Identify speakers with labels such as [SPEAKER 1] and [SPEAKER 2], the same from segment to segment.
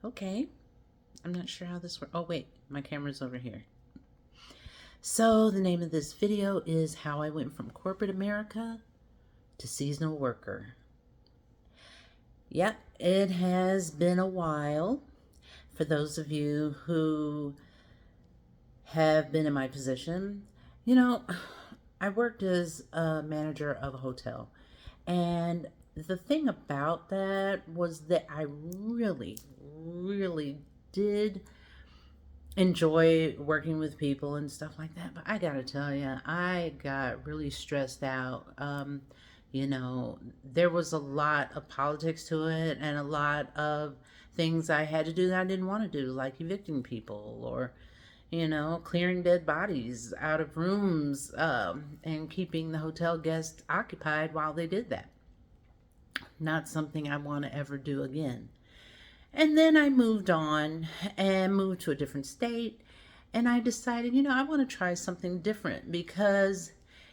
[SPEAKER 1] Okay. I'm not sure how this works. Oh, wait. My camera's over here. So the name of this video is How I Went from Corporate America to Seasonal Worker. Yep, it has been a while. For those of you who have been in my position, I worked as a manager of a hotel. And the thing about that was that I really, really did enjoy working with people and stuff like that. But I gotta tell you, I got really stressed out. There was a lot of politics to it and a lot of things I had to do that I didn't want to do, like evicting people or, clearing dead bodies out of rooms and keeping the hotel guests occupied while they did that. Not something I want to ever do again. And then I moved on and moved to a different state. And I decided, I want to try something different because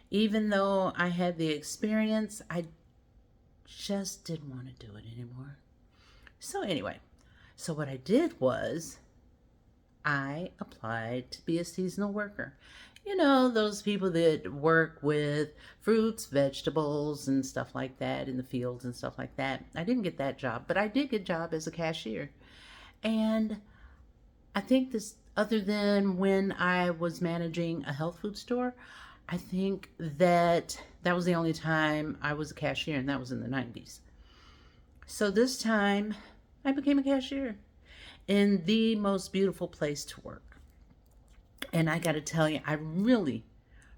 [SPEAKER 1] even though I had the experience, I just didn't want to do it anymore. So anyway, what I did was I applied to be a seasonal worker. Those people that work with fruits, vegetables, and stuff like that in the fields and stuff like that. I didn't get that job, but I did get a job as a cashier. And I think this, other than when I was managing a health food store, I think that was the only time I was a cashier, and that was in the 90s. So this time, I became a cashier in the most beautiful place to work. And I got to tell you, I really,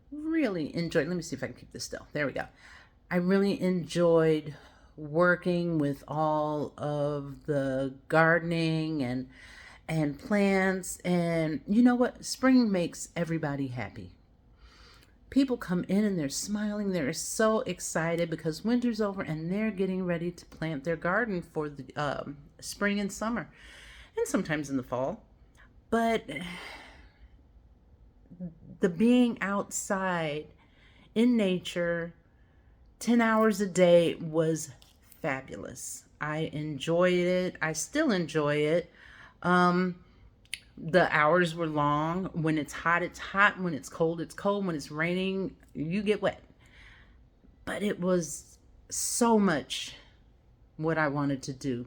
[SPEAKER 1] really enjoyed, let me see if I can keep this still. There we go. I really enjoyed working with all of the gardening and plants. And you know what? Spring makes everybody happy. People come in and they're smiling. They're so excited because winter's over and they're getting ready to plant their garden for the spring and summer, and sometimes in the fall. But the being outside in nature 10 hours a day was fabulous. I enjoyed it. I still enjoy it. The hours were long. When it's hot, it's hot. When it's cold, it's cold. When it's raining, you get wet. But it was so much what I wanted to do.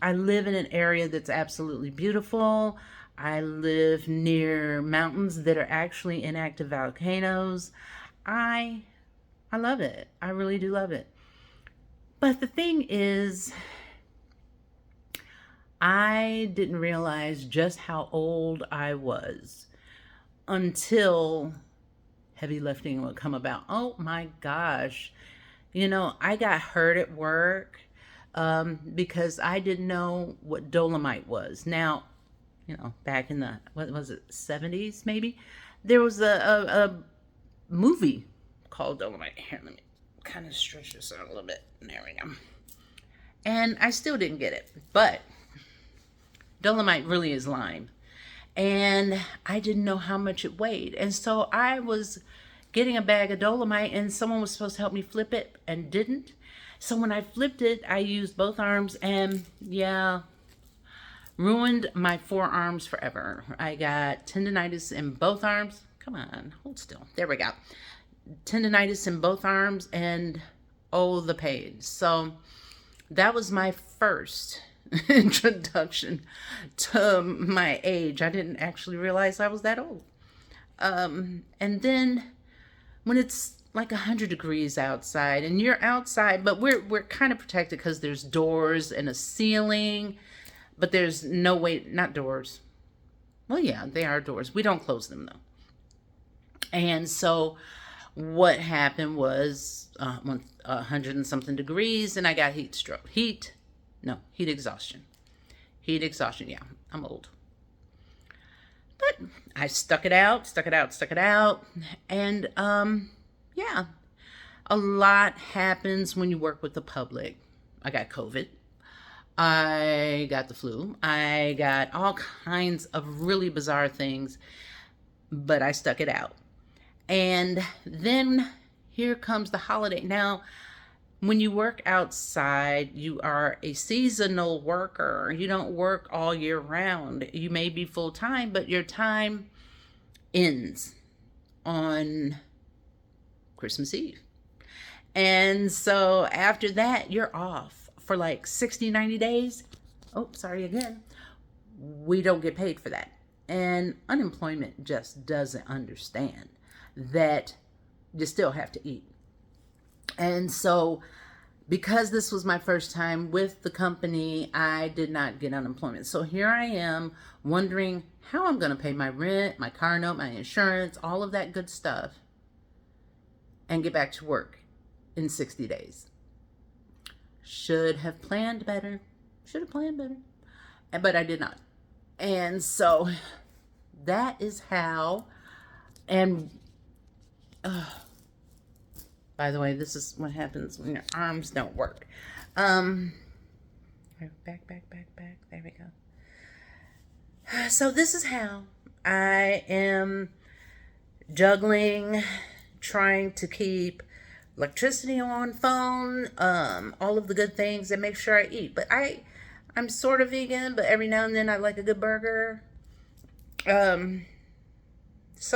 [SPEAKER 1] I live in an area that's absolutely beautiful. I live near mountains that are actually inactive volcanoes. I love it. I really do love it. But the thing is, I didn't realize just how old I was until heavy lifting would come about. Oh my gosh. I got hurt at work because I didn't know what dolomite was. Now, back in the, what was it, 70s maybe, there was a movie called Dolomite. Here, let me kind of stretch this out a little bit. There we go. And I still didn't get it, but dolomite really is lime. And I didn't know how much it weighed. And so I was getting a bag of dolomite and someone was supposed to help me flip it and didn't. So when I flipped it, I used both arms and ruined my forearms forever. I got tendonitis in both arms. Come on, hold still. There we go. Tendonitis in both arms and oh, the pain. So that was my first introduction to my age. I didn't actually realize I was that old. And then when it's like 100 degrees outside and you're outside, but we're kind of protected because there's doors and a ceiling, but there's no way, not doors. Well, yeah, they are doors. We don't close them though. And so what happened was 100 and something degrees and I got heat stroke. Heat exhaustion. Heat exhaustion, yeah, I'm old. But I stuck it out. And yeah, a lot happens when you work with the public. I got COVID. I got the flu. I got all kinds of really bizarre things, but I stuck it out. And then here comes the holiday. Now, When you work outside, you are a seasonal worker. You don't work all year round. You may be full time, but your time ends on Christmas Eve. And so after that, you're off for like 60, 90 days. Oh, sorry again. We don't get paid for that. And unemployment just doesn't understand that you still have to eat. And so, because this was my first time with the company, I did not get unemployment. So here I am wondering how I'm going to pay my rent, my car note, my insurance, all of that good stuff, and get back to work in 60 days. Should have planned better. But I did not. And so that is how, and by the way, this is what happens when your arms don't work. Back. There we go. So this is how I am juggling, trying to keep electricity on, phone, all of the good things, and make sure I eat. But I'm sort of vegan, but every now and then I like a good burger. So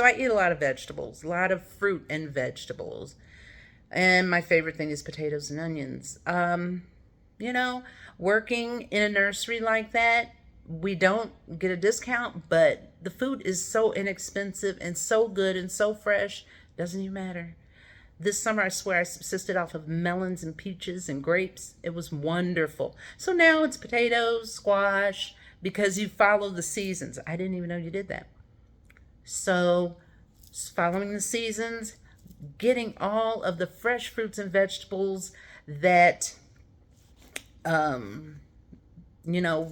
[SPEAKER 1] I eat a lot of vegetables, a lot of fruit and vegetables. And my favorite thing is potatoes and onions. Working in a nursery like that, we don't get a discount, but the food is so inexpensive and so good and so fresh, doesn't even matter. This summer, I swear, I subsisted off of melons and peaches and grapes. It was wonderful. So now it's potatoes, squash, because you follow the seasons. I didn't even know you did that. So following the seasons, getting all of the fresh fruits and vegetables that,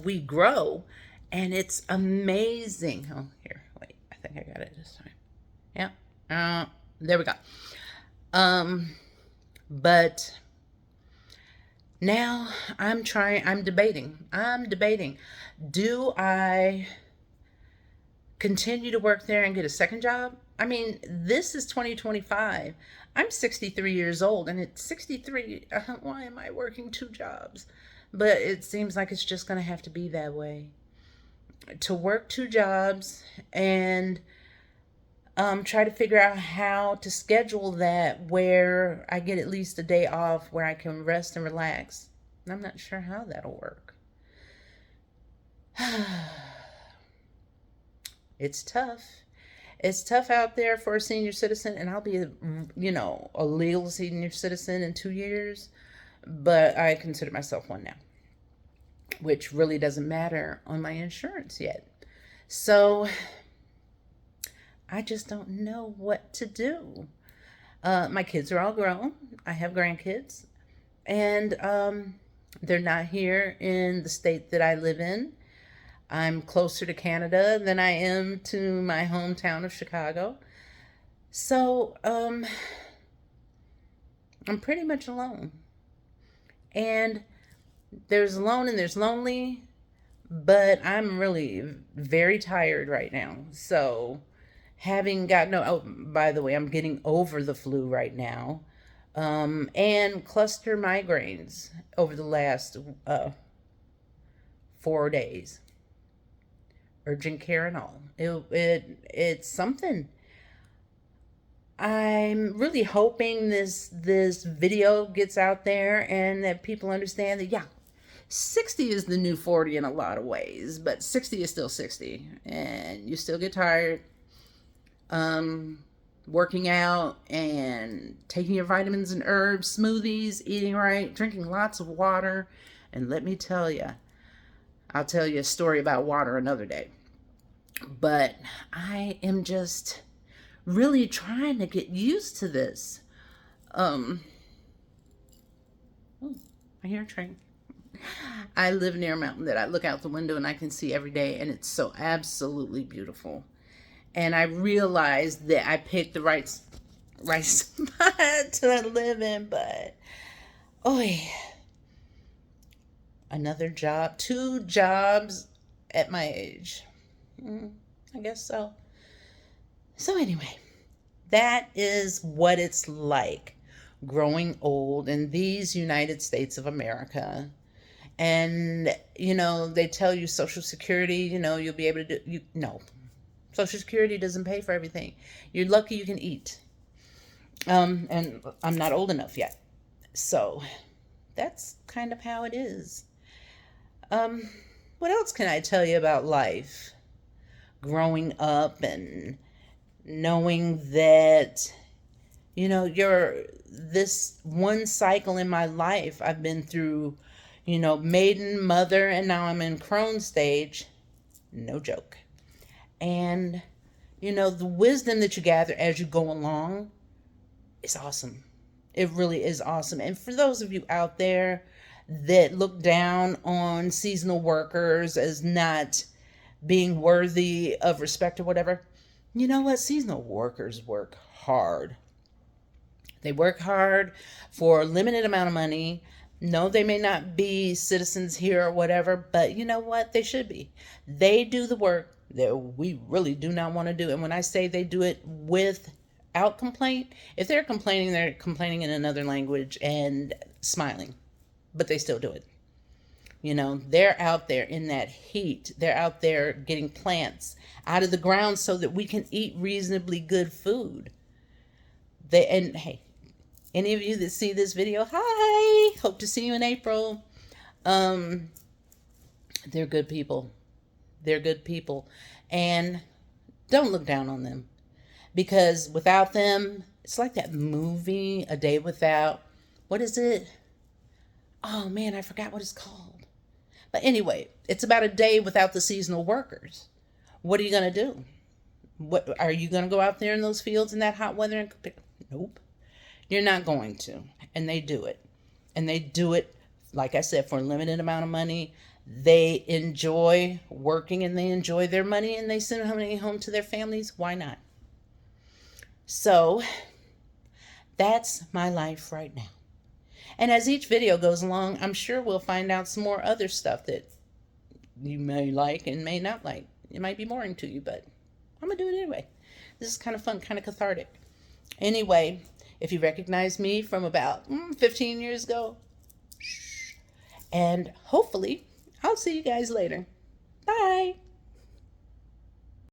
[SPEAKER 1] we grow, and it's amazing. Oh, here, wait, I think I got it this time. Yeah, there we go. But now I'm debating. Do I continue to work there and get a second job? I mean, this is 2025. I'm 63 years old, and at 63, why am I working two jobs? But it seems like it's just going to have to be that way. To work two jobs and try to figure out how to schedule that where I get at least a day off where I can rest and relax. I'm not sure how that'll work. It's tough. It's tough out there for a senior citizen, and I'll be, a legal senior citizen in 2 years, but I consider myself one now, which really doesn't matter on my insurance yet. So I just don't know what to do. My kids are all grown. I have grandkids, and they're not here in the state that I live in. I'm closer to Canada than I am to my hometown of Chicago. So I'm pretty much alone. And there's alone and there's lonely, but I'm really very tired right now. So by the way, I'm getting over the flu right now, and cluster migraines over the last 4 days. Urgent care and all. It's something. I'm really hoping this video gets out there and that people understand that 60 is the new 40 in a lot of ways, but 60 is still 60, and you still get tired. Working out and taking your vitamins and herbs, smoothies, eating right, drinking lots of water. And let me tell you, I'll tell you a story about water another day. But I am just really trying to get used to this. I hear a train. I live near a mountain that I look out the window and I can see every day, and it's so absolutely beautiful. And I realized that I picked the right spot to live in, but another job, 2 jobs at my age. I guess so. So anyway, that is what it's like growing old in these United States of America. And, they tell you Social Security, you'll be able to do, no. Social Security doesn't pay for everything. You're lucky you can eat. And I'm not old enough yet. So that's kind of how it is. What else can I tell you about life? Growing up and knowing that, you're this one cycle in my life. I've been through, maiden, mother, and now I'm in crone stage. No joke. And, the wisdom that you gather as you go along is awesome. It really is awesome. And for those of you out there that look down on seasonal workers as not being worthy of respect or whatever, you know what? Seasonal workers work hard. They work hard for a limited amount of money. No, they may not be citizens here or whatever, but you know what? They should be. They do the work that we really do not want to do. And when I say they do it without complaint, if they're complaining in another language and smiling, but they still do it. They're out there in that heat. They're out there getting plants out of the ground so that we can eat reasonably good food. And hey, any of you that see this video, hi, hope to see you in April. They're good people. They're good people. And don't look down on them, because without them, it's like that movie, A Day Without, what is it? Oh man, I forgot what it's called. But anyway, it's about a day without the seasonal workers. What are you going to do? What are you going to go out there in those fields in that hot weather? Nope. You're not going to. And they do it. And they do it, like I said, for a limited amount of money. They enjoy working and they enjoy their money and they send money home to their families. Why not? So that's my life right now. And as each video goes along, I'm sure we'll find out some more other stuff that you may like and may not like. It might be boring to you, but I'm going to do it anyway. This is kind of fun, kind of cathartic. Anyway, if you recognize me from about 15 years ago, and hopefully I'll see you guys later. Bye.